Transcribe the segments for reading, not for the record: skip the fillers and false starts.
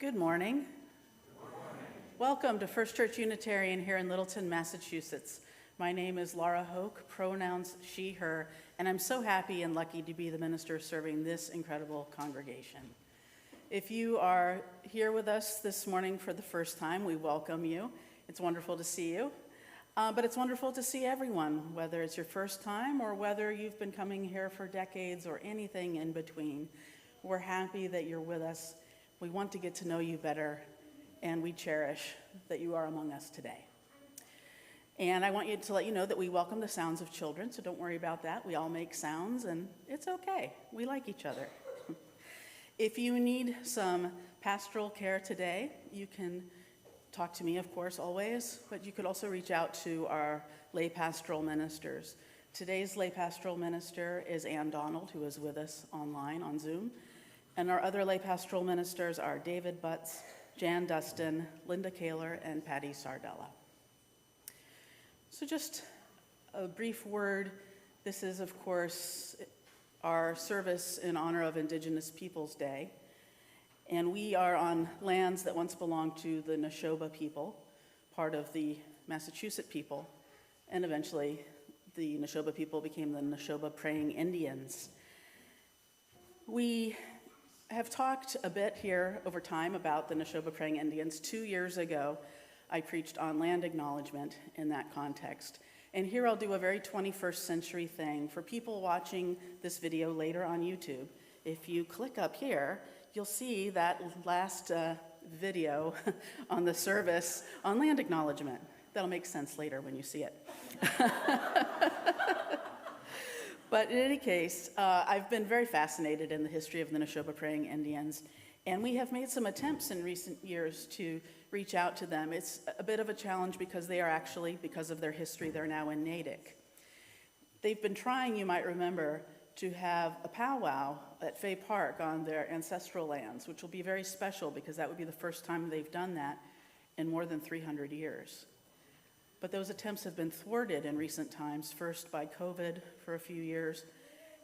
Good morning. Welcome to First Church Unitarian here in Littleton, Massachusetts. My name is Lara Hoke, pronouns she, her, and I'm so happy and lucky to be the minister serving this incredible congregation. If you are here with us this morning for the first time, we welcome you. It's wonderful to see you, but it's wonderful to see everyone, whether it's your first time or whether you've been coming here for decades or anything in between. We're happy that you're with us. We want to get to know you better, and we cherish that you are among us today. And I want you to let you know that we welcome the sounds of children, so don't worry about that. We all make sounds, and it's okay. We like each other. If you need some pastoral care today, you can talk to me, of course, always, but you could also reach out to our lay pastoral ministers. Today's lay pastoral minister is Ann Donald, who is with us online on Zoom. And our other lay pastoral ministers are David Butts, Jan Dustin, Linda Kaler, and Patty Sardella. So just a brief word. This is, of course, our service in honor of Indigenous Peoples Day. And we are on lands that once belonged to the Neshoba people, part of the Massachusetts people, and eventually the Neshoba people became the Neshoba Praying Indians. We have talked a bit here over time about the Neshoba Praying Indians. 2 years ago, I preached on land acknowledgement in that context. And here I'll do a very 21st century thing. For people watching this video later on YouTube, if you click up here, you'll see that last video on the service on land acknowledgement. That'll make sense later when you see it. But in any case, I've been very fascinated in the history of the Neshoba Praying Indians, and we have made some attempts in recent years to reach out to them. It's a bit of a challenge because they are actually, because of their history, they're now in Natick. They've been trying, you might remember, to have a powwow at Fay Park on their ancestral lands, which will be very special because that would be the first time they've done that in more than 300 years. But those attempts have been thwarted in recent times, first by COVID for a few years,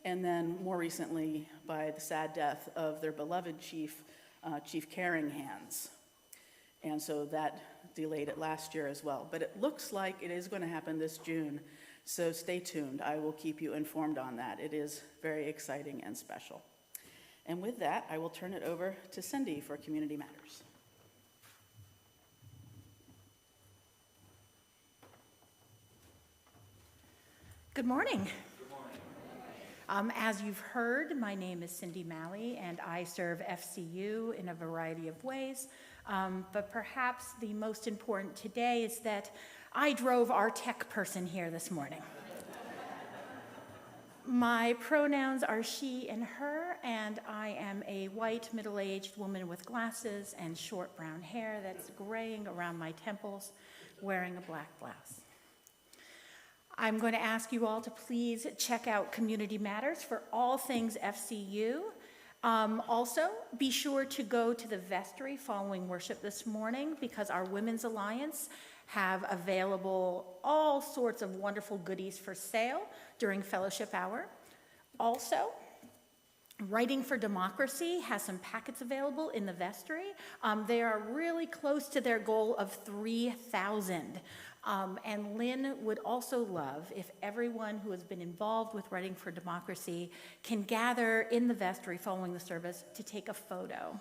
and then more recently by the sad death of their beloved chief, Chief Caring Hands. And so that delayed it last year as well. But it looks like it is going to happen this June, so stay tuned. I will keep you informed on that. It is very exciting and special. And with that, I will turn it over to Cindy for Community Matters. Good morning. Good morning. As you've heard, my name is Cindy Malley, and I serve FCU in a variety of ways. But perhaps the most important today is that I drove our tech person here this morning. My pronouns are she and her, and I am a white, middle-aged woman with glasses and short brown hair that's graying around my temples, wearing a black blouse. I'm going to ask you all to please check out Community Matters for all things FCU. Also, be sure to go to the vestry following worship this morning because our Women's Alliance have available all sorts of wonderful goodies for sale during fellowship hour. Also, Writing for Democracy has some packets available in the vestry. They are really close to their goal of 3,000. And Lynn would also love if everyone who has been involved with Writing for Democracy can gather in the vestry following the service to take a photo.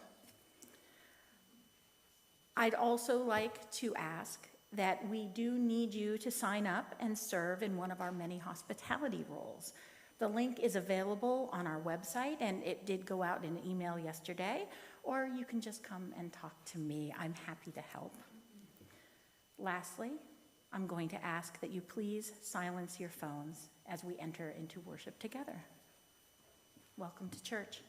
I'd also like to ask that we do need you to sign up and serve in one of our many hospitality roles. The link is available on our website, and it did go out in an email yesterday, or you can just come and talk to me. I'm happy to help. Lastly, I'm going to ask that you please silence your phones as we enter into worship together. Welcome to church.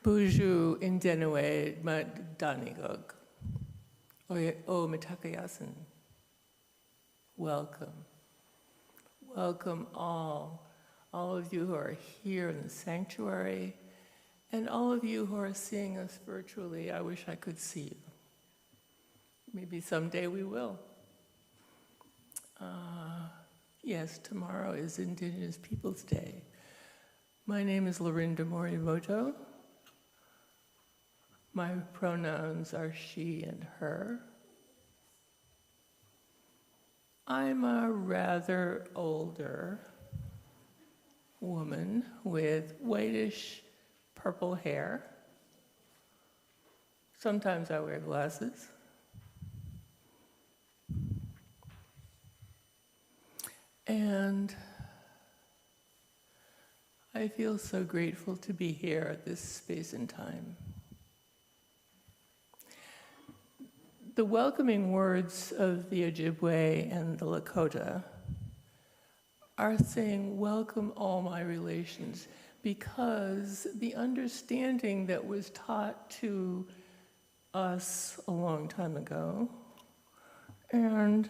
Buju Indenue Danigog. O Mitakayasan. Welcome. Welcome all of you who are here in the sanctuary, and all of you who are seeing us virtually. I wish I could see you. Maybe someday we will. Yes, tomorrow is Indigenous Peoples' Day. My name is Lorinda Morimoto. My pronouns are she and her. I'm a rather older woman with whitish purple hair. Sometimes I wear glasses. And I feel so grateful to be here at this space and time. The welcoming words of the Ojibwe and the Lakota are saying, welcome all my relations, because the understanding that was taught to us a long time ago, and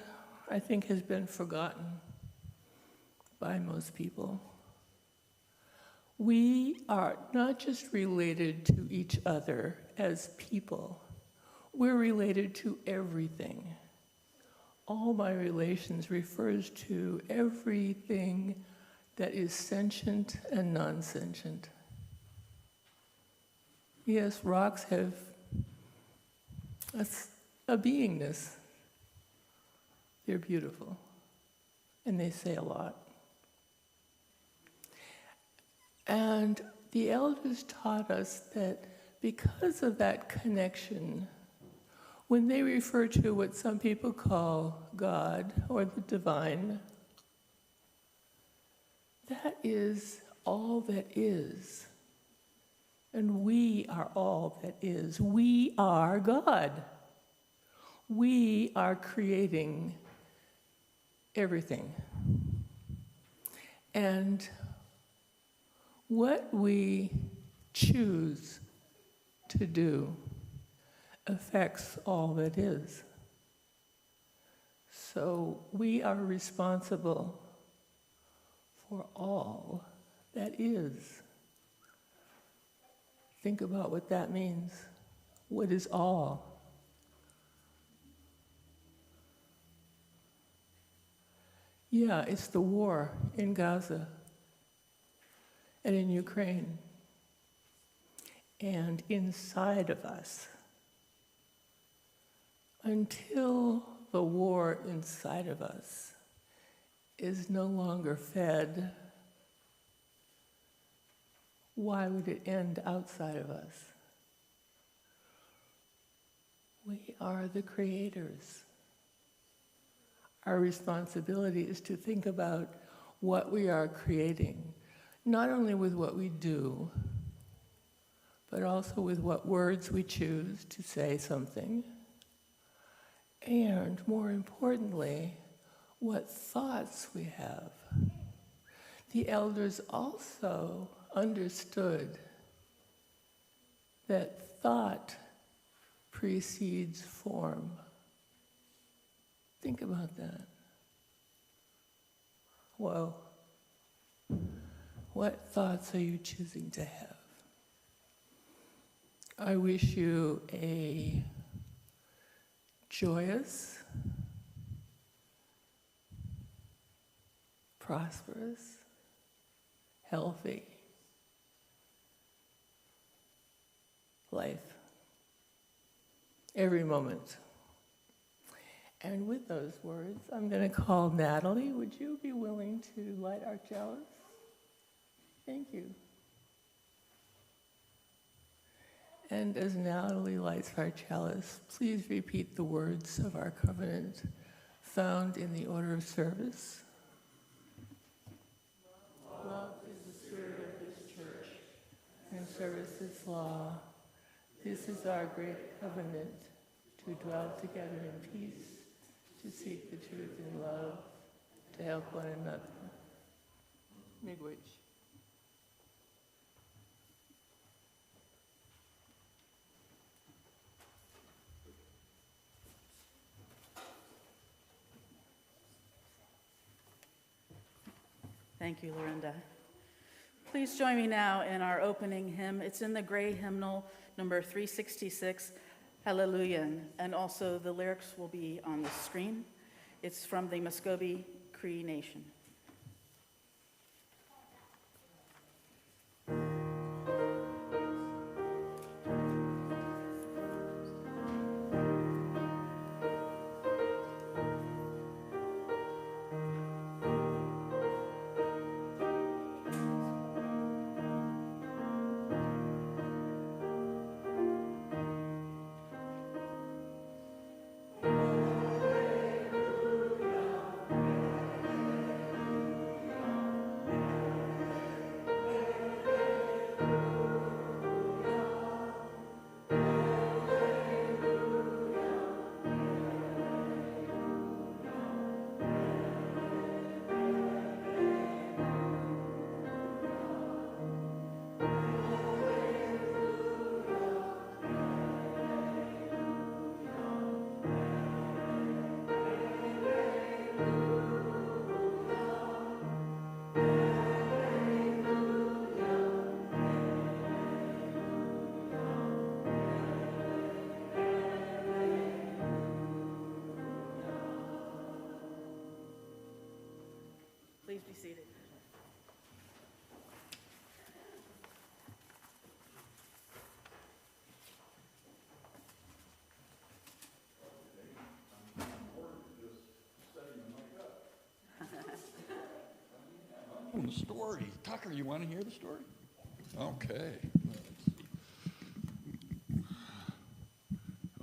I think has been forgotten by most people. We are not just related to each other as people, we're related to everything. All my relations refers to everything that is sentient and non-sentient. Yes, rocks have a beingness. They're beautiful, and they say a lot. And the elders taught us that because of that connection, when they refer to what some people call God or the divine, that is all that is. And we are all that is. We are God. We are creating everything. And what we choose to do affects all that is. So we are responsible for all that is. Think about what that means. What is all? Yeah, it's the war in Gaza and in Ukraine and inside of us. Until the war inside of us is no longer fed, why would it end outside of us? We are the creators. Our responsibility is to think about what we are creating, not only with what we do, but also with what words we choose to say something, and more importantly, what thoughts we have. The elders also understood that thought precedes form. Think about that. Whoa. What thoughts are you choosing to have? I wish you a joyous, prosperous, healthy life. Every moment. And with those words, I'm going to call Natalie. Would you be willing to light our chalice? Thank you. And as Natalie lights our chalice, please repeat the words of our covenant found in the order of service. Love is the spirit of this church, and service is law. This is our great covenant, to dwell together in peace, to seek the truth in love, to help one another. Miigwech. Thank you, Lorinda. Please join me now in our opening hymn. It's in the gray hymnal, number 366, Heleluyan, and also the lyrics will be on the screen. It's from the Muscogee Cree Nation. Please be seated. Oh, the story. Tucker, you want to hear the story? Okay.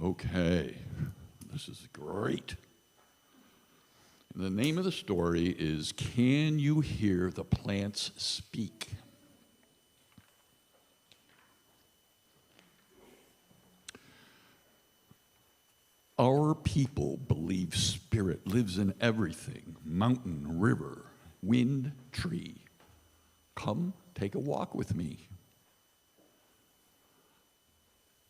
Okay. This is great. The name of the story is Can You Hear the Plants Speak? Our people believe spirit lives in everything, mountain, river, wind, tree. Come, take a walk with me.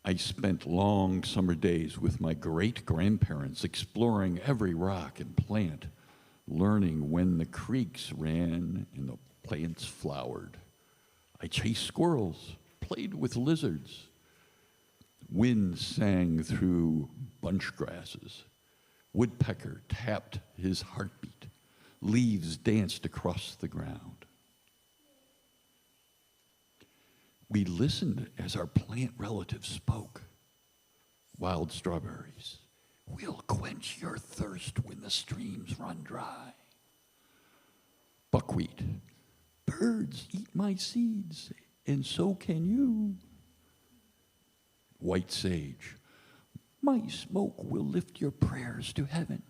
I spent long summer days with my great-grandparents exploring every rock and plant, learning when the creeks ran and the plants flowered. I chased squirrels, played with lizards. Wind sang through bunch grasses. Woodpecker tapped his heartbeat. Leaves danced across the ground. We listened as our plant relatives spoke. Wild strawberries, we'll quench your thirst when the streams run dry. Buckwheat, birds eat my seeds, and so can you. White sage, my smoke will lift your prayers to heaven.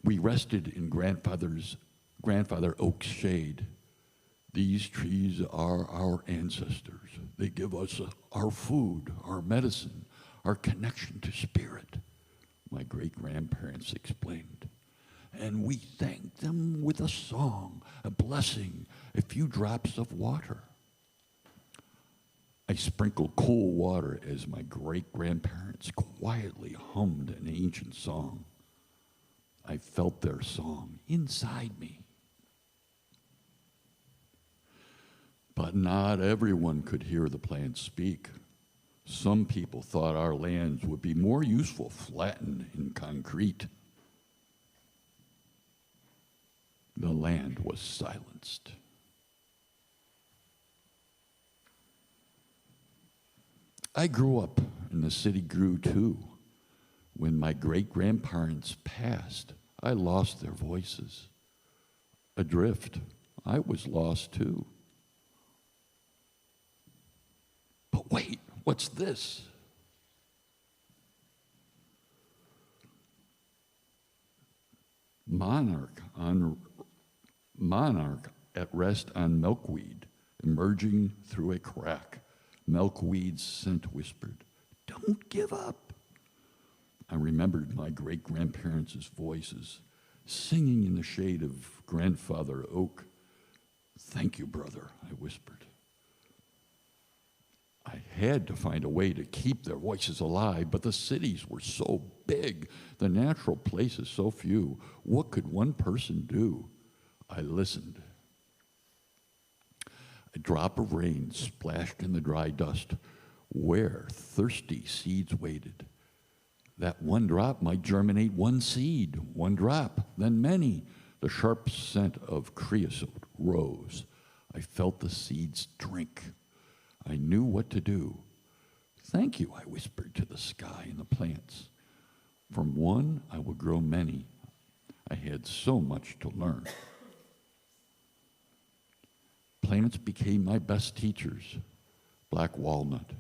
We rested in Grandfather Oak's shade. These trees are our ancestors. They give us our food, our medicine, our connection to spirit, my great-grandparents explained. And we thank them with a song, a blessing, a few drops of water. I sprinkled cool water as my great-grandparents quietly hummed an ancient song. I felt their song inside me. But not everyone could hear the plants speak. Some people thought our lands would be more useful flattened in concrete. The land was silenced. I grew up and the city grew too. When my great-grandparents passed, I lost their voices. Adrift, I was lost too. But wait, what's this? Monarch at rest on milkweed, emerging through a crack. Milkweed's scent whispered, "Don't give up." I remembered my great-grandparents' voices, singing in the shade of Grandfather Oak. "Thank you, brother," I whispered. I had to find a way to keep their voices alive, but the cities were so big, the natural places so few. What could one person do? I listened. A drop of rain splashed in the dry dust where thirsty seeds waited. That one drop might germinate one seed, one drop, then many. The sharp scent of creosote rose. I felt the seeds drink. I knew what to do. Thank you, I whispered to the sky and the plants. From one, I will grow many. I had so much to learn. Plants became my best teachers. Black walnut.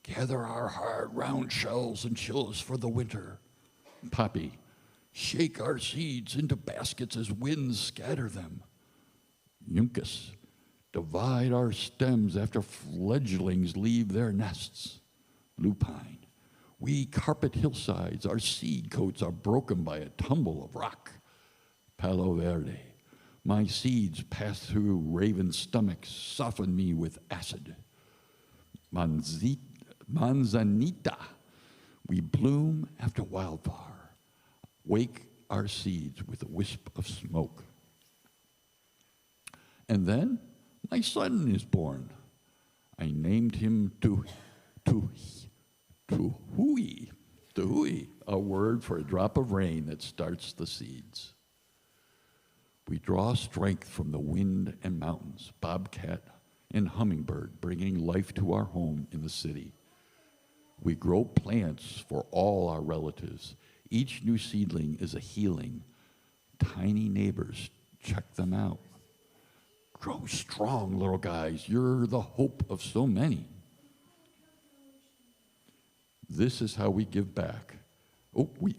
Gather our hard, round shells and chill us for the winter. Poppy. Shake our seeds into baskets as winds scatter them. Uncas. Divide our stems after fledglings leave their nests. Lupine. We carpet hillsides. Our seed coats are broken by a tumble of rock. Palo Verde. My seeds pass through raven stomachs, soften me with acid. Manzanita. We bloom after wildfire. Wake our seeds with a wisp of smoke. And then my son is born. I named him Tuhui, a word for a drop of rain that starts the seeds. We draw strength from the wind and mountains, bobcat and hummingbird, bringing life to our home in the city. We grow plants for all our relatives. Each new seedling is a healing. Tiny neighbors, check them out. Grow strong, little guys. You're the hope of so many. This is how we give back. Oh, we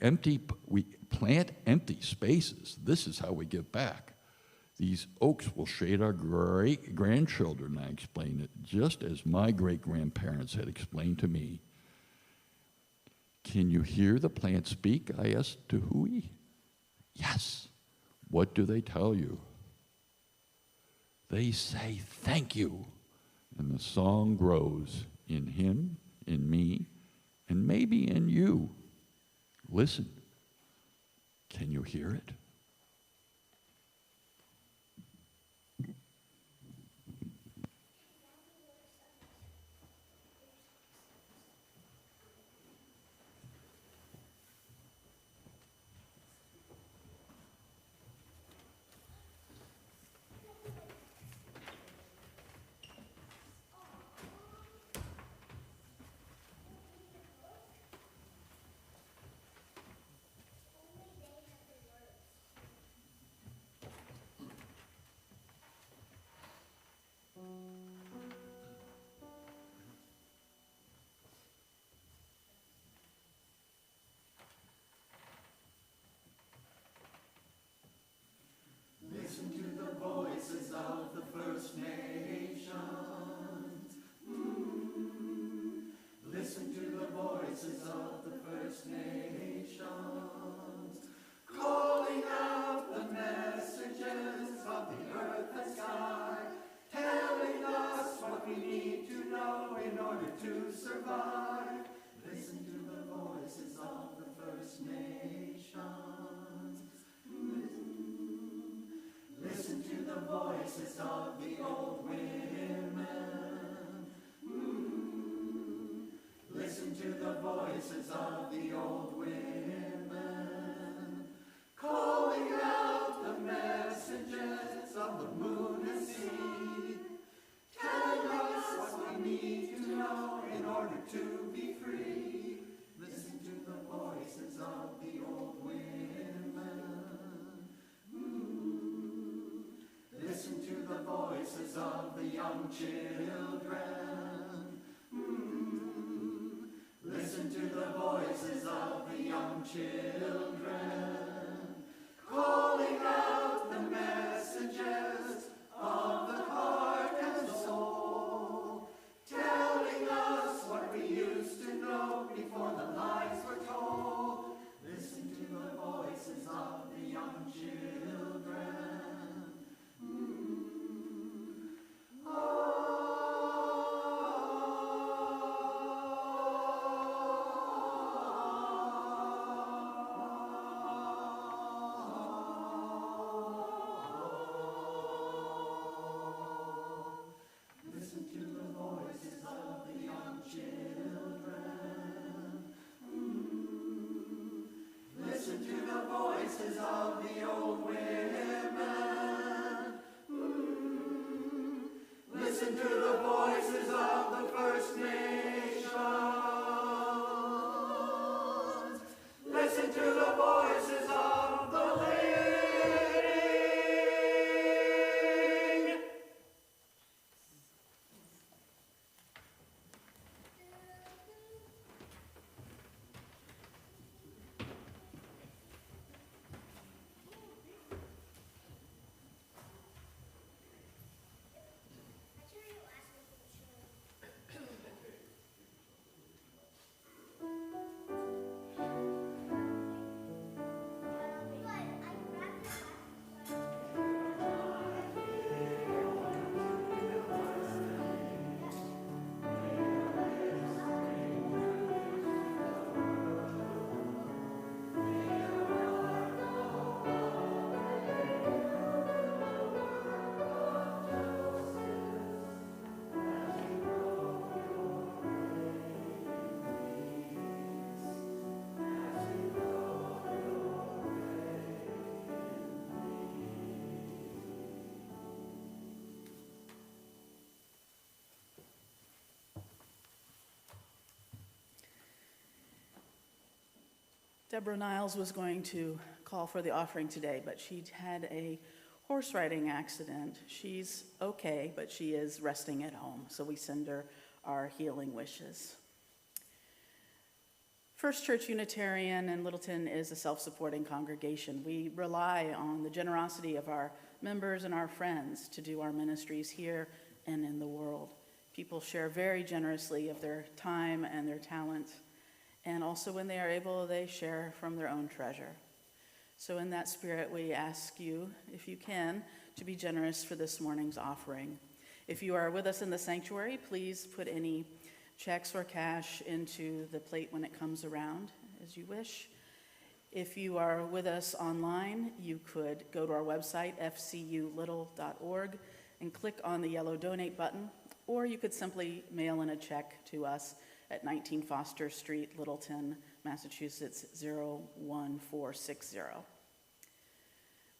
plant empty spaces. This is how we give back. These oaks will shade our great-grandchildren, I explained it, just as my great-grandparents had explained to me. Can you hear the plant speak? I asked Tuhui. Yes. What do they tell you? They say thank you. And the song grows in him, in me, and maybe in you. Listen. Can you hear it? Deborah Niles was going to call for the offering today, but she had a horse riding accident. She's okay, but she is resting at home, so we send her our healing wishes. First Church Unitarian in Littleton is a self-supporting congregation. We rely on the generosity of our members and our friends to do our ministries here and in the world. People share very generously of their time and their talent, and also when they are able, they share from their own treasure. So in that spirit, we ask you, if you can, to be generous for this morning's offering. If you are with us in the sanctuary, please put any checks or cash into the plate when it comes around, as you wish. If you are with us online, you could go to our website, fculittle.org, and click on the yellow donate button, or you could simply mail in a check to us at 19 Foster Street, Littleton, Massachusetts 01460.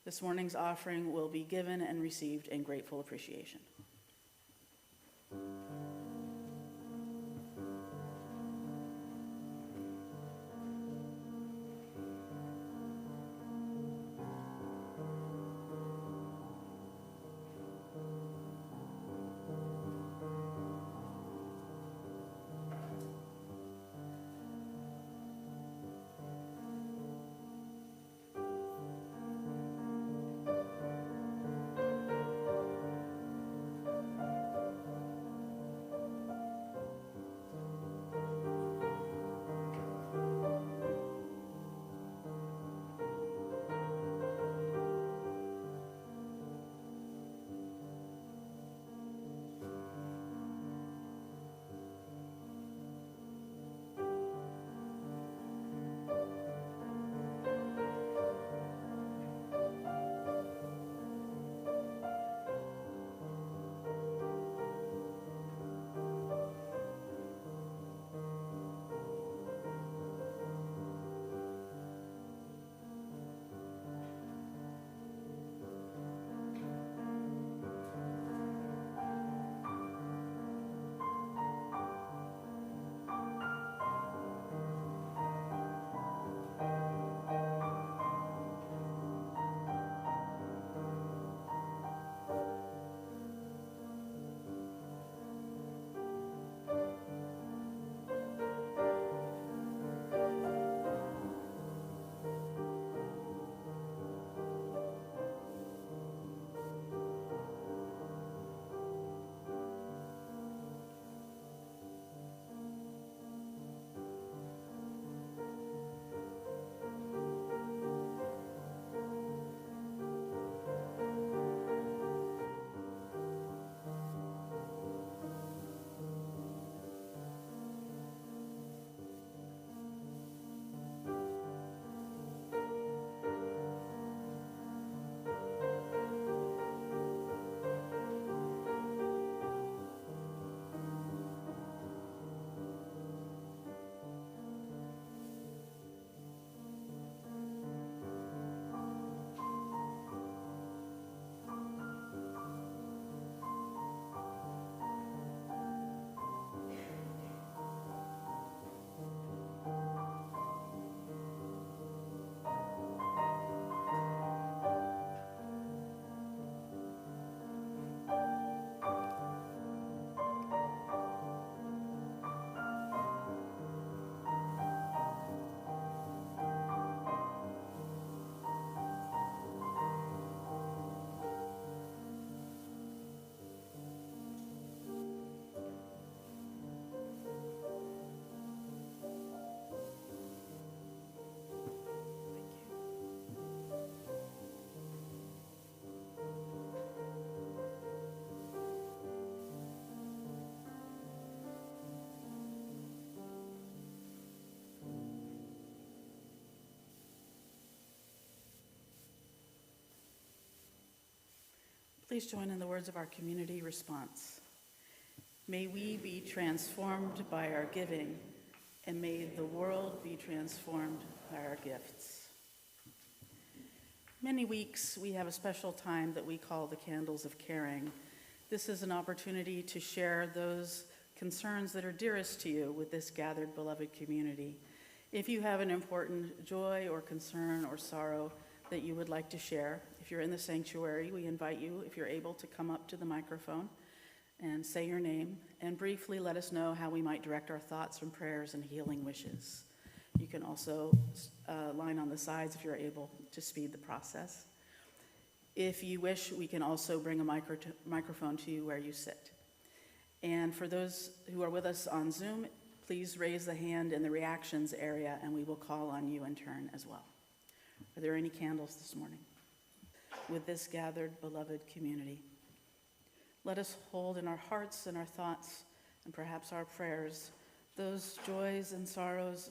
This morning's offering will be given and received in grateful appreciation. Please join in the words of our community response. May we be transformed by our giving, and may the world be transformed by our gifts. Many weeks we have a special time that we call the Candles of Caring. This is an opportunity to share those concerns that are dearest to you with this gathered beloved community. If you have an important joy or concern or sorrow that you would like to share, if you're in the sanctuary, we invite you, if you're able, to come up to the microphone and say your name and briefly let us know how we might direct our thoughts and prayers and healing wishes. You can also line on the sides if you're able to speed the process. If you wish, we can also bring a microphone to you where you sit. And for those who are with us on Zoom, please raise the hand in the reactions area and we will call on you in turn as well. Are there any candles this morning? With this gathered, beloved community, let us hold in our hearts and our thoughts and perhaps our prayers those joys and sorrows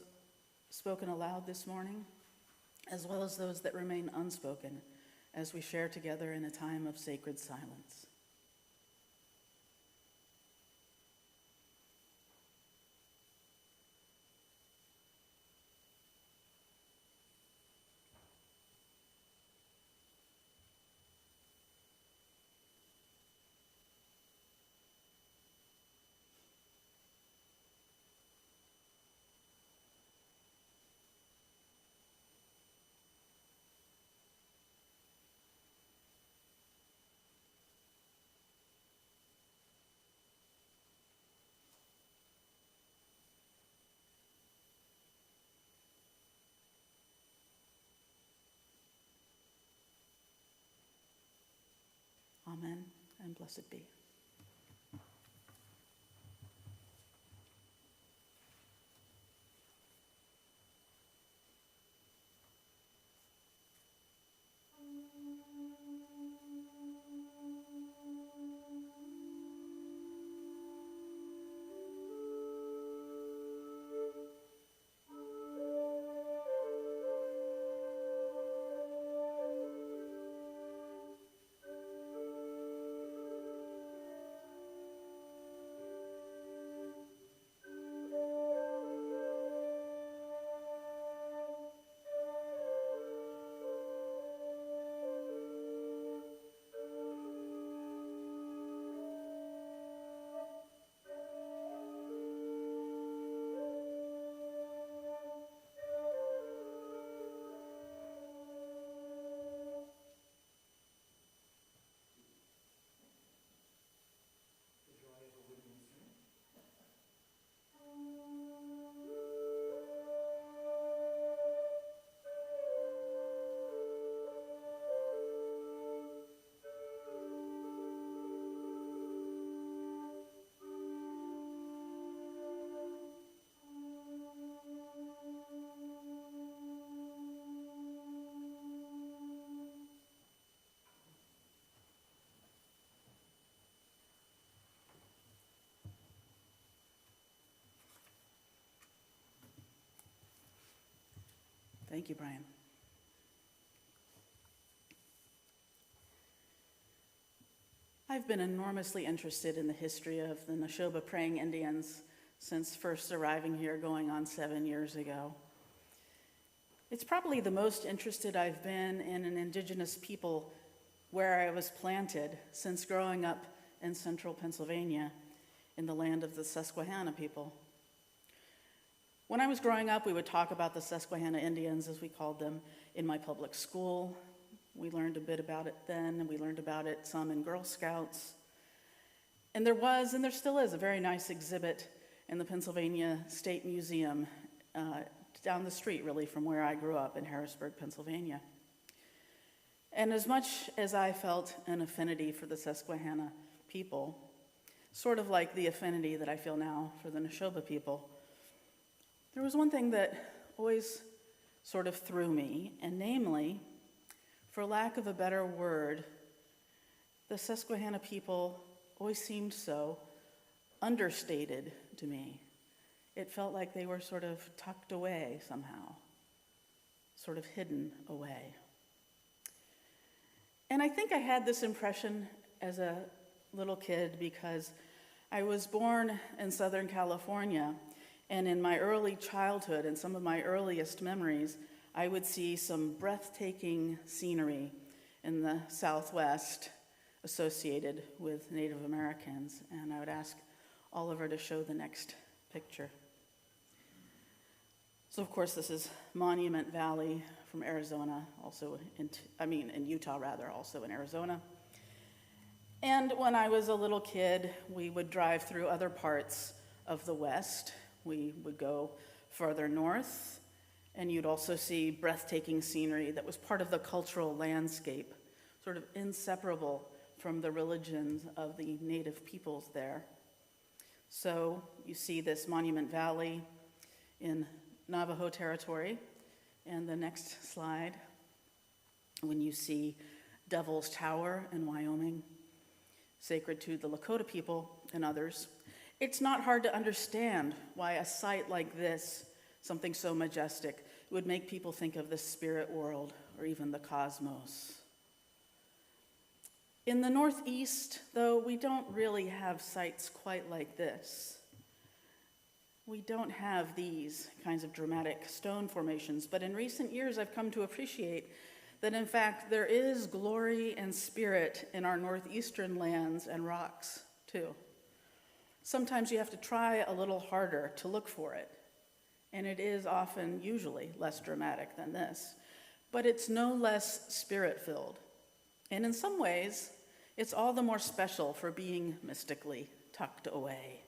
spoken aloud this morning, as well as those that remain unspoken as we share together in a time of sacred silence. Amen, and blessed be. Thank you, Brian. I've been enormously interested in the history of the Neshoba praying Indians since first arriving here going on 7 years ago. It's probably the most interested I've been in an Indigenous people where I was planted since growing up in central Pennsylvania in the land of the Susquehanna people. When I was growing up, we would talk about the Susquehanna Indians, as we called them, in my public school. We learned a bit about it then, and we learned about it some in Girl Scouts. And there was, and there still is, a very nice exhibit in the Pennsylvania State Museum down the street, really, from where I grew up in Harrisburg, Pennsylvania. And as much as I felt an affinity for the Susquehanna people, sort of like the affinity that I feel now for the Neshoba people, there was one thing that always sort of threw me, and namely, for lack of a better word, the Susquehanna people always seemed so understated to me. It felt like they were sort of tucked away somehow, sort of hidden away. And I think I had this impression as a little kid because I was born in Southern California, and in my early childhood and some of my earliest memories, I would see some breathtaking scenery in the Southwest associated with Native Americans. And I would ask Oliver to show the next picture. So of course this is Monument Valley from Arizona, also in Utah rather, also in Arizona. And when I was a little kid, we would drive through other parts of the West. We would go further north, and you'd also see breathtaking scenery that was part of the cultural landscape, sort of inseparable from the religions of the native peoples there. So you see this Monument Valley in Navajo territory, and the next slide, when you see Devil's Tower in Wyoming, sacred to the Lakota people and others. It's not hard to understand why a site like this, something so majestic, would make people think of the spirit world or even the cosmos. In the Northeast, though, we don't really have sites quite like this. We don't have these kinds of dramatic stone formations, but in recent years I've come to appreciate that in fact there is glory and spirit in our northeastern lands and rocks too. Sometimes you have to try a little harder to look for it, and it is often, usually, less dramatic than this, but it's no less spirit-filled. And in some ways, it's all the more special for being mystically tucked away,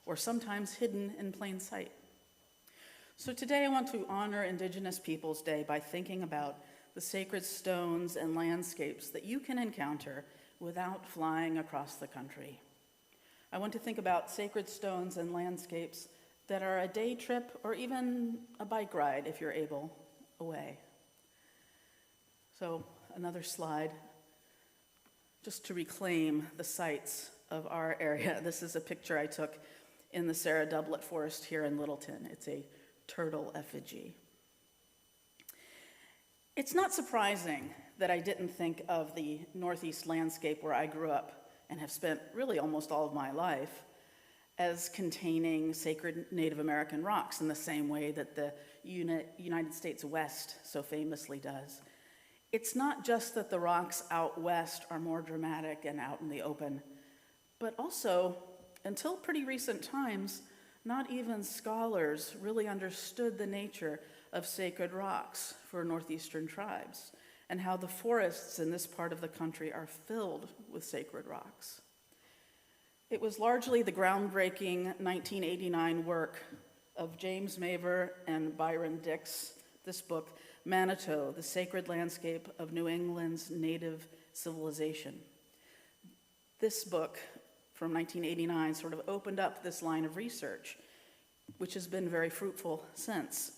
or sometimes hidden in plain sight. So today I want to honor Indigenous Peoples Day by thinking about the sacred stones and landscapes that you can encounter without flying across the country. I want to think about sacred stones and landscapes that are a day trip or even a bike ride, if you're able, away. So another slide, just to reclaim the sites of our area. This is a picture I took in the Sarah Doublet Forest here in Littleton. It's a turtle effigy. It's not surprising that I didn't think of the Northeast landscape where I grew up and have spent really almost all of my life as containing sacred Native American rocks in the same way that the United States West so famously does. It's not just that the rocks out west are more dramatic and out in the open, but also, until pretty recent times, not even scholars really understood the nature of sacred rocks for Northeastern tribes and how the forests in this part of the country are filled with sacred rocks. It was largely the groundbreaking 1989 work of James Mavor and Byron Dix, this book, Manitou, The Sacred Landscape of New England's Native Civilization. This book from 1989 sort of opened up this line of research, which has been very fruitful since.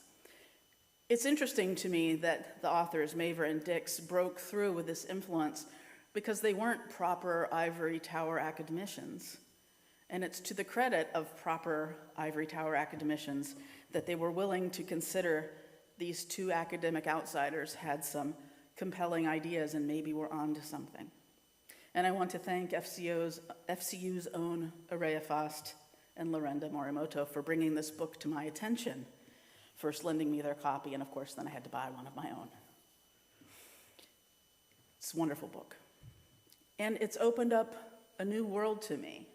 It's interesting to me that the authors, Mavor and Dix, broke through with this influence because they weren't proper ivory tower academicians. And it's to the credit of proper ivory tower academicians that they were willing to consider these two academic outsiders had some compelling ideas and maybe were on to something. And I want to thank FCU's own Araya Fost and Lorinda Morimoto for bringing this book to my attention, first lending me their copy, and of course then I had to buy one of my own. It's a wonderful book. And it's opened up a new world to me.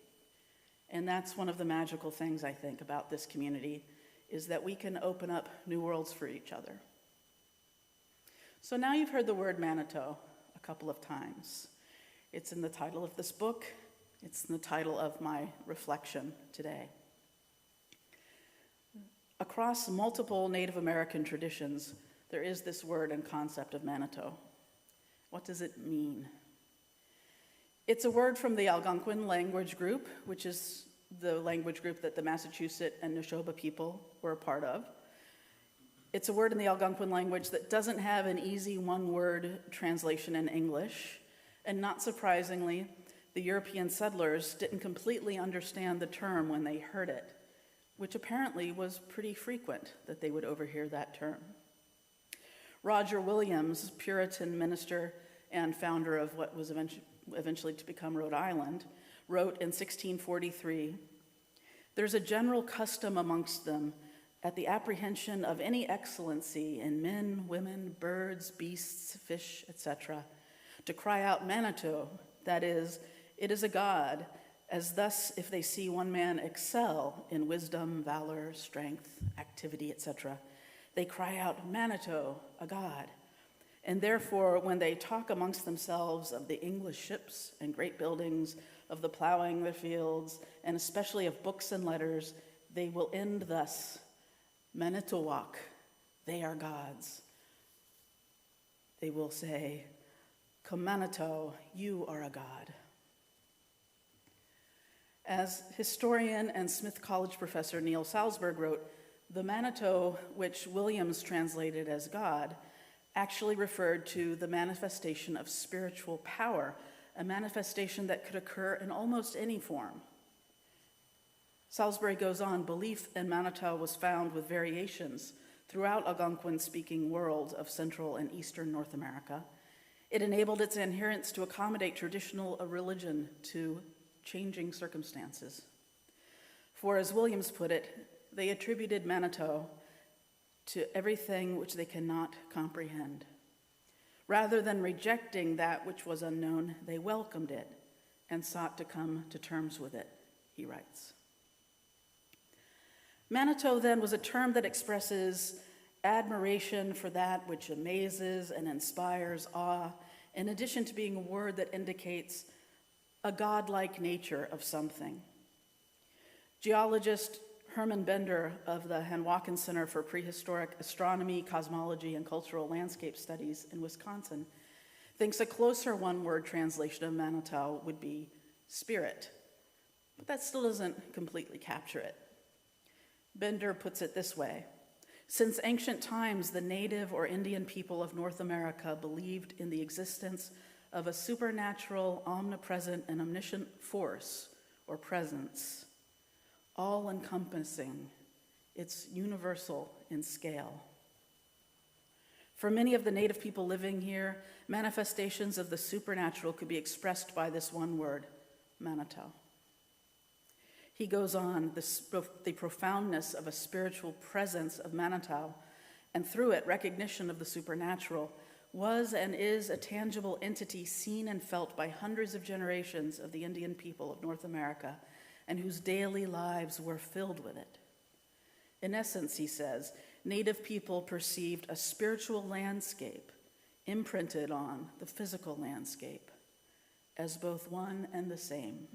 And that's one of the magical things I think about this community, is that we can open up new worlds for each other. So now you've heard the word Manitou a couple of times. It's in the title of this book. It's in the title of my reflection today. Across multiple Native American traditions, there is this word and concept of Manitou. What does it mean? It's a word from the Algonquin language group, which is the language group that the Massachusetts and Neshoba people were a part of. It's a word in the Algonquin language that doesn't have an easy one-word translation in English, and not surprisingly, the European settlers didn't completely understand the term when they heard it, which apparently was pretty frequent that they would overhear that term. Roger Williams, Puritan minister and founder of what was eventually to become Rhode Island, wrote in 1643, "There's a general custom amongst them at the apprehension of any excellency in men, women, birds, beasts, fish, etc., to cry out Manitou, that is, it is a god, as thus if they see one man excel in wisdom, valor, strength, activity, etc., they cry out, Manitou, a god. And therefore, when they talk amongst themselves of the English ships and great buildings, of the plowing their fields, and especially of books and letters, they will end thus, Manitowok, they are gods. They will say, Manitou, you are a god. As historian and Smith College professor Neil Salzberg wrote, the Manitou, which Williams translated as God, actually referred to the manifestation of spiritual power, a manifestation that could occur in almost any form. Salisbury goes on, belief in Manitou was found with variations throughout Algonquin-speaking world of Central and Eastern North America. It enabled its adherents to accommodate traditional religion to changing circumstances. For as Williams put it, they attributed Manitou to everything which they cannot comprehend. Rather than rejecting that which was unknown, they welcomed it and sought to come to terms with it, he writes. Manitou, then, was a term that expresses admiration for that which amazes and inspires awe, in addition to being a word that indicates a godlike nature of something. Geologist Herman Bender of the Hanwakin Center for Prehistoric Astronomy, Cosmology, and Cultural Landscape Studies in Wisconsin thinks a closer one-word translation of Manitou would be spirit, but that still doesn't completely capture it. Bender puts it this way: since ancient times, the native or Indian people of North America believed in the existence of a supernatural, omnipresent, and omniscient force or presence, all-encompassing. It's universal in scale. For many of the native people living here, manifestations of the supernatural could be expressed by this one word, Manitou. He goes on, the profoundness of a spiritual presence of Manitou, and through it, recognition of the supernatural, was and is a tangible entity seen and felt by hundreds of generations of the Indian people of North America, and whose daily lives were filled with it. In essence, he says, Native people perceived a spiritual landscape imprinted on the physical landscape as both one and the same.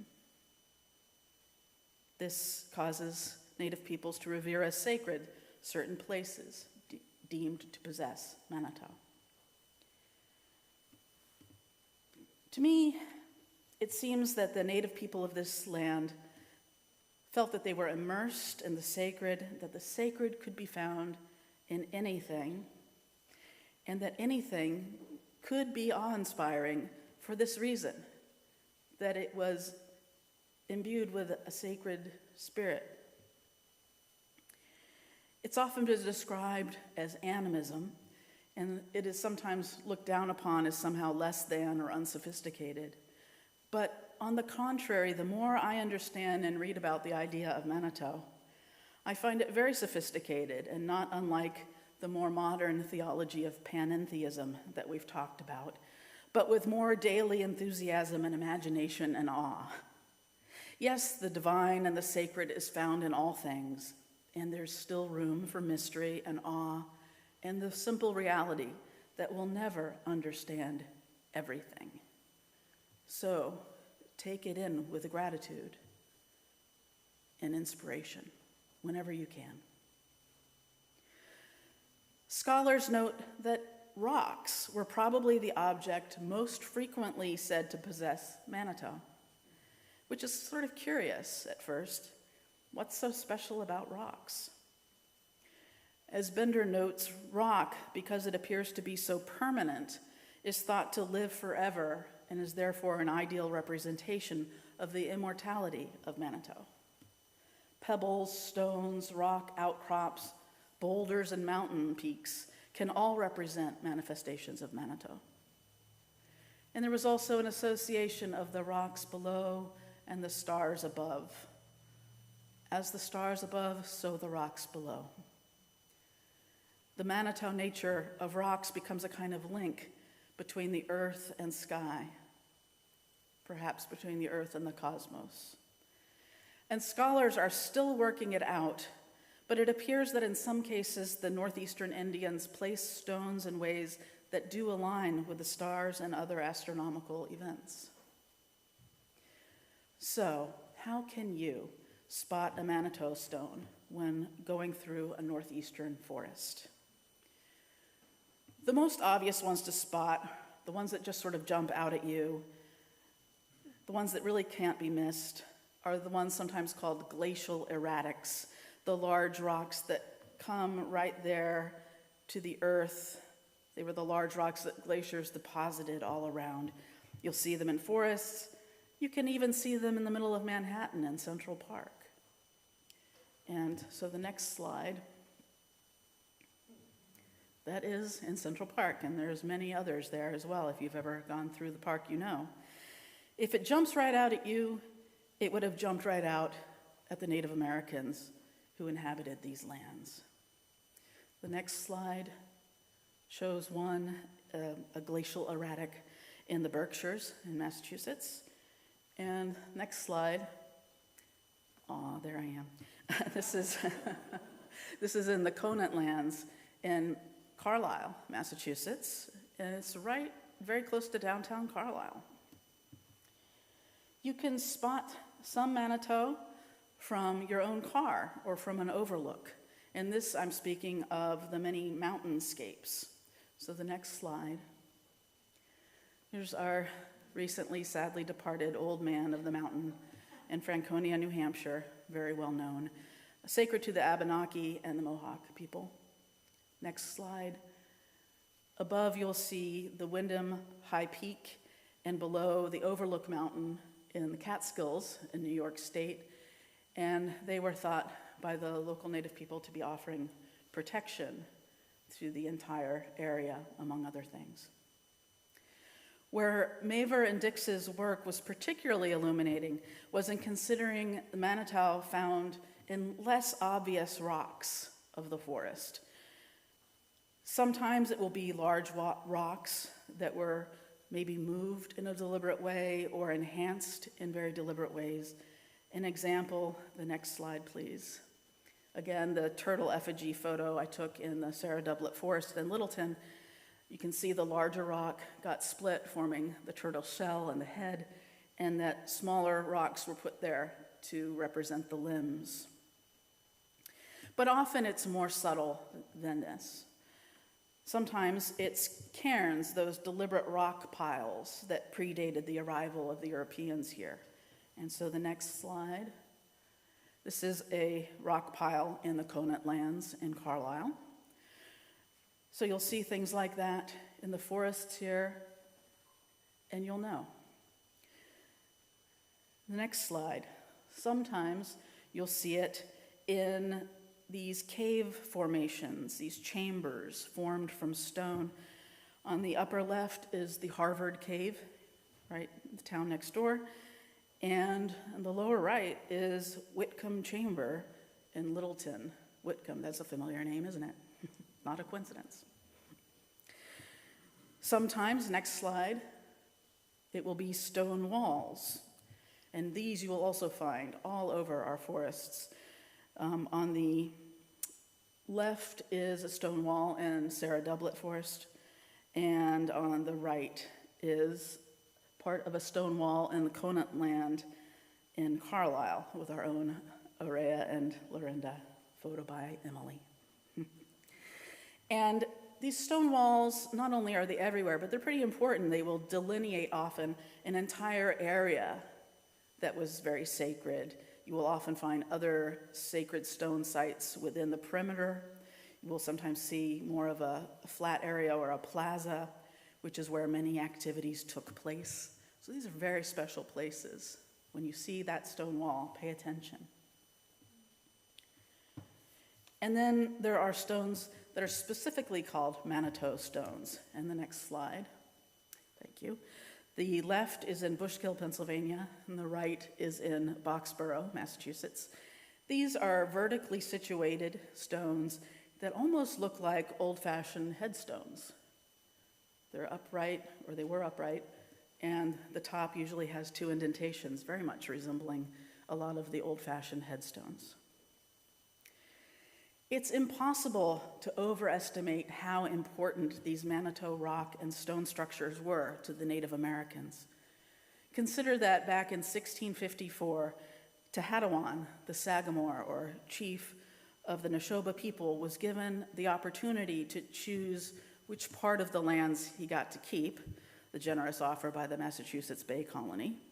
This causes Native peoples to revere as sacred certain places deemed to possess Manitou. To me, it seems that the Native people of this land felt that they were immersed in the sacred, that the sacred could be found in anything, and that anything could be awe-inspiring for this reason, that it was imbued with a sacred spirit. It's often been described as animism, and it is sometimes looked down upon as somehow less than or unsophisticated. But on the contrary, the more I understand and read about the idea of Manitou, I find it very sophisticated and not unlike the more modern theology of panentheism that we've talked about, but with more daily enthusiasm and imagination and awe. Yes, the divine and the sacred is found in all things, and there's still room for mystery and awe and the simple reality that we'll never understand everything. So take it in with gratitude and inspiration whenever you can. Scholars note that rocks were probably the object most frequently said to possess Manitou, which is sort of curious at first. What's so special about rocks? As Bender notes, rock, because it appears to be so permanent, is thought to live forever and is therefore an ideal representation of the immortality of Manitou. Pebbles, stones, rock outcrops, boulders, and mountain peaks can all represent manifestations of Manitou. And there was also an association of the rocks below and the stars above. As the stars above, so the rocks below. The Manitou nature of rocks becomes a kind of link between the earth and sky, perhaps between the earth and the cosmos. And scholars are still working it out, But it appears that in some cases, the northeastern Indians place stones in ways that do align with the stars and other astronomical events. So, how can you spot a Manitou stone when going through a northeastern forest? The most obvious ones to spot, the ones that just sort of jump out at you, the ones that really can't be missed, are the ones sometimes called glacial erratics, the large rocks that come right there to the earth. They were the large rocks that glaciers deposited all around. You'll see them in forests. You can even see them in the middle of Manhattan in Central Park. And so the next slide, that is in Central Park, and there's many others there as well. If you've ever gone through the park, you know. If it jumps right out at you, it would have jumped right out at the Native Americans who inhabited these lands. The next slide shows one, a glacial erratic in the Berkshires in Massachusetts. And next slide, there I am. This is in the Conant lands in Carlisle, Massachusetts, and it's right very close to downtown Carlisle. You can spot some Manitou from your own car or from an overlook. In this, I'm speaking of the many mountainscapes. So the next slide. Here's our recently sadly departed old man of the mountain in Franconia, New Hampshire, very well known, sacred to the Abenaki and the Mohawk people. Next slide. Above, you'll see the Wyndham High Peak, and below the Overlook Mountain in the Catskills in New York State. And they were thought by the local Native people to be offering protection to the entire area, among other things. Where Maver and Dix's work was particularly illuminating was in considering the Manitou found in less obvious rocks of the forest. Sometimes it will be large rocks that were maybe moved in a deliberate way or enhanced in very deliberate ways. An example, the next slide, please. Again, the turtle effigy photo I took in the Sarah Doublet Forest in Littleton. You can see the larger rock got split, forming the turtle shell and the head, and that smaller rocks were put there to represent the limbs. But often it's more subtle than this. Sometimes it's cairns, those deliberate rock piles that predated the arrival of the Europeans here. And so the next slide. This is a rock pile in the Conant lands in Carlisle. So you'll see things like that in the forests here, and you'll know. The next slide. Sometimes you'll see it in these cave formations, these chambers formed from stone. On the upper left is the Harvard Cave, right, the town next door. And on the lower right is Whitcomb Chamber in Littleton. Whitcomb, that's a familiar name, isn't it? Not a coincidence. Sometimes, next slide, it will be stone walls. And these you will also find all over our forests. On the left is a stone wall in Sarah Doublet Forest, and on the right is part of a stone wall in the Conant land in Carlisle with our own Aurea and Lorinda, photo by Emily. And these stone walls, not only are they everywhere, but they're pretty important. They will delineate often an entire area that was very sacred. You will often find other sacred stone sites within the perimeter. You will sometimes see more of a flat area or a plaza, which is where many activities took place. So these are very special places. When you see that stone wall, pay attention. And then there are stones that are specifically called Manitou stones. And the next slide. Thank you. The left is in Bushkill, Pennsylvania, and the right is in Boxborough, Massachusetts. These are vertically situated stones that almost look like old-fashioned headstones. They're upright, or they were upright, and the top usually has two indentations, very much resembling a lot of the old-fashioned headstones. It's impossible to overestimate how important these Manitou rock and stone structures were to the Native Americans. Consider that back in 1654, Tehadawan, the Sagamore, or chief of the Neshoba people, was given the opportunity to choose which part of the lands he got to keep, the generous offer by the Massachusetts Bay Colony.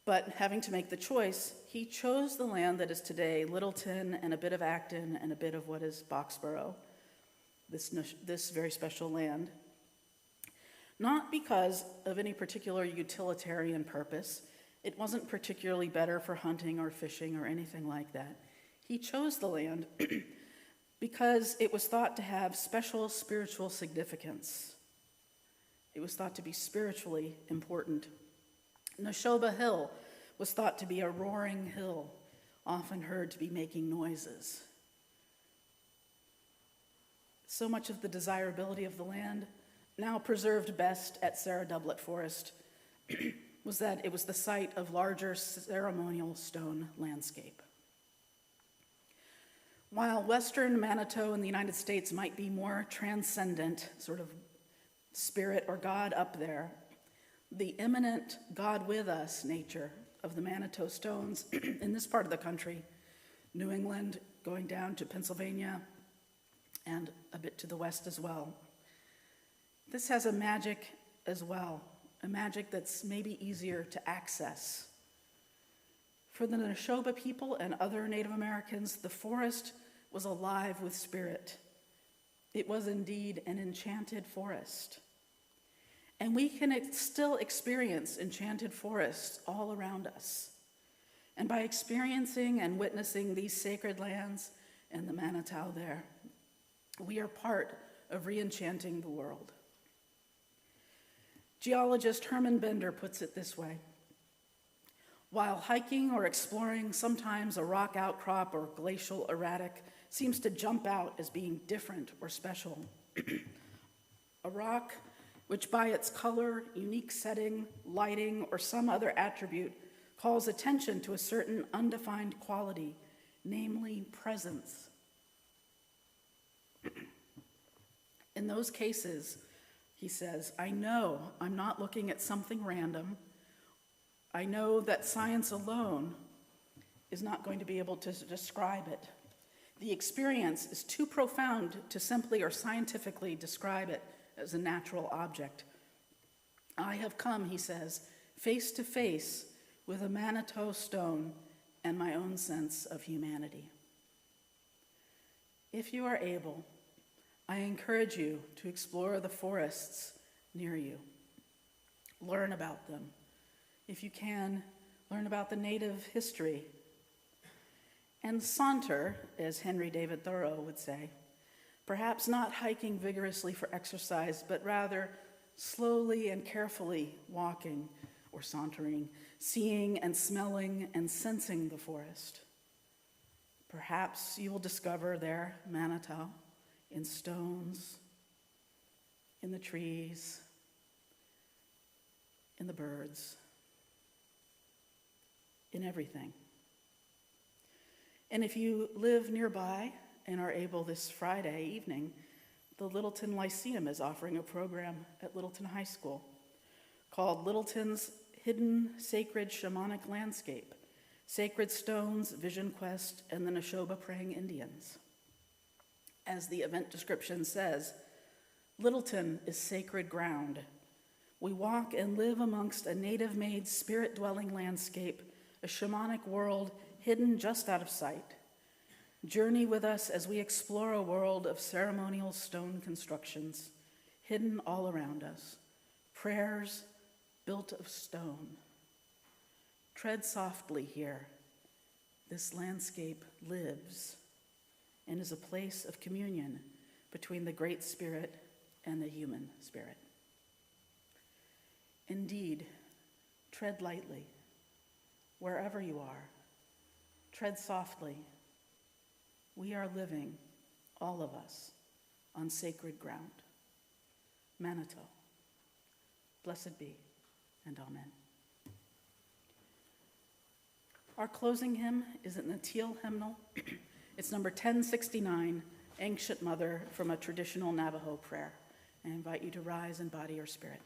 But having to make the choice, he chose the land that is today Littleton and a bit of Acton and a bit of what is Boxborough, this very special land. Not because of any particular utilitarian purpose. It wasn't particularly better for hunting or fishing or anything like that. He chose the land because it was thought to have special spiritual significance. It was thought to be spiritually important. Neshoba Hill was thought to be a roaring hill, often heard to be making noises. So much of the desirability of the land, now preserved best at Sarah Doublet Forest, was that it was the site of larger ceremonial stone landscape. While Western Manitou in the United States might be more transcendent, sort of spirit or God up there, the immanent God with us nature of the Manitou stones in this part of the country, New England going down to Pennsylvania and a bit to the west as well. This has a magic as well, a magic that's maybe easier to access. For the Neshoba people and other Native Americans, the forest was alive with spirit. It was indeed an enchanted forest. And we can still experience enchanted forests all around us. And by experiencing and witnessing these sacred lands and the Manitou there, we are part of re-enchanting the world. Geologist Herman Bender puts it this way: while hiking or exploring, sometimes a rock outcrop or glacial erratic seems to jump out as being different or special. A rock which by its color, unique setting, lighting, or some other attribute calls attention to a certain undefined quality, namely presence. In those cases, he says, I know I'm not looking at something random. I know that science alone is not going to be able to describe it. The experience is too profound to simply or scientifically describe it as a natural object. I have come, he says, face to face with a Manitou stone and my own sense of humanity. If you are able, I encourage you to explore the forests near you. Learn about them. If you can, learn about the native history. And saunter, as Henry David Thoreau would say, perhaps not hiking vigorously for exercise, but rather slowly and carefully walking or sauntering, seeing and smelling and sensing the forest. Perhaps you will discover there Manitou in stones, in the trees, in the birds, in everything. And if you live nearby and are able this Friday evening, the Littleton Lyceum is offering a program at Littleton High School called Littleton's Hidden Sacred Shamanic Landscape, Sacred Stones, Vision Quest, and the Neshoba Praying Indians. As the event description says, Littleton is sacred ground. We walk and live amongst a native-made, spirit-dwelling landscape, a shamanic world hidden just out of sight. Journey with us as we explore a world of ceremonial stone constructions, hidden all around us, prayers built of stone. Tread softly here. This landscape lives and is a place of communion between the Great Spirit and the human spirit. Indeed, tread lightly, wherever you are. Tread softly. We are living, all of us, on sacred ground. Manitou. Blessed be, and amen. Our closing hymn is an Natil hymnal. It's number 1069, Ancient Mother, from a traditional Navajo prayer. I invite you to rise in body or spirit.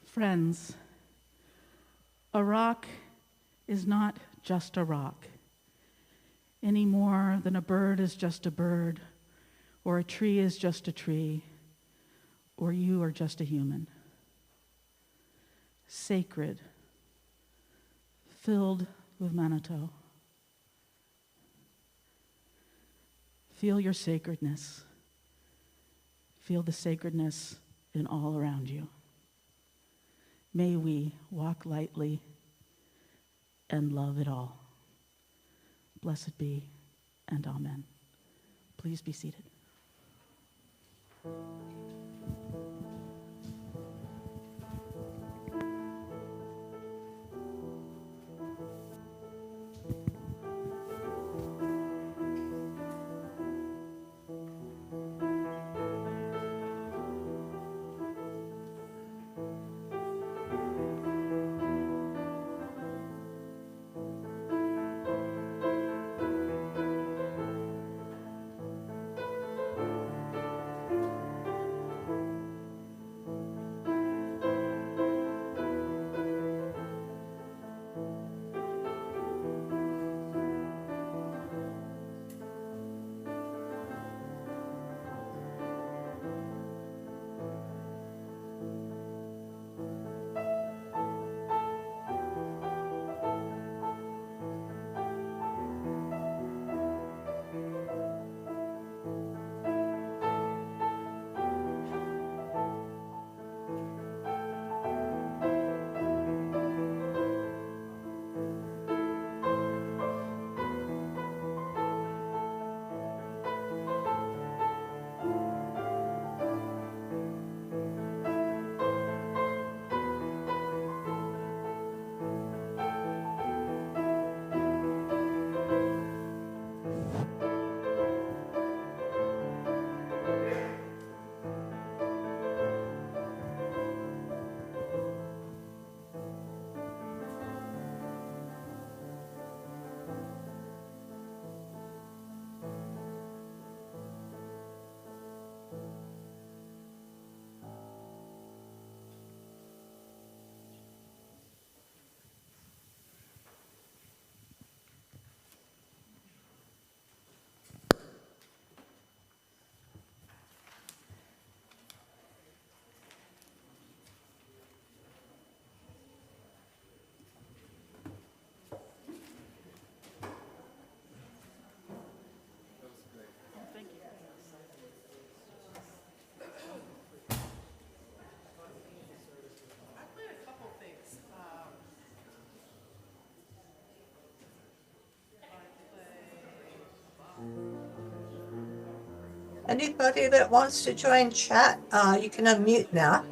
Friends, a rock is not just a rock, any more than a bird is just a bird, or a tree is just a tree, or you are just a human. Sacred, filled with Manitou. Feel your sacredness. Feel the sacredness in all around you. May we walk lightly and love it all. Blessed be and amen. Please be seated. Anybody that wants to join chat, you can unmute now.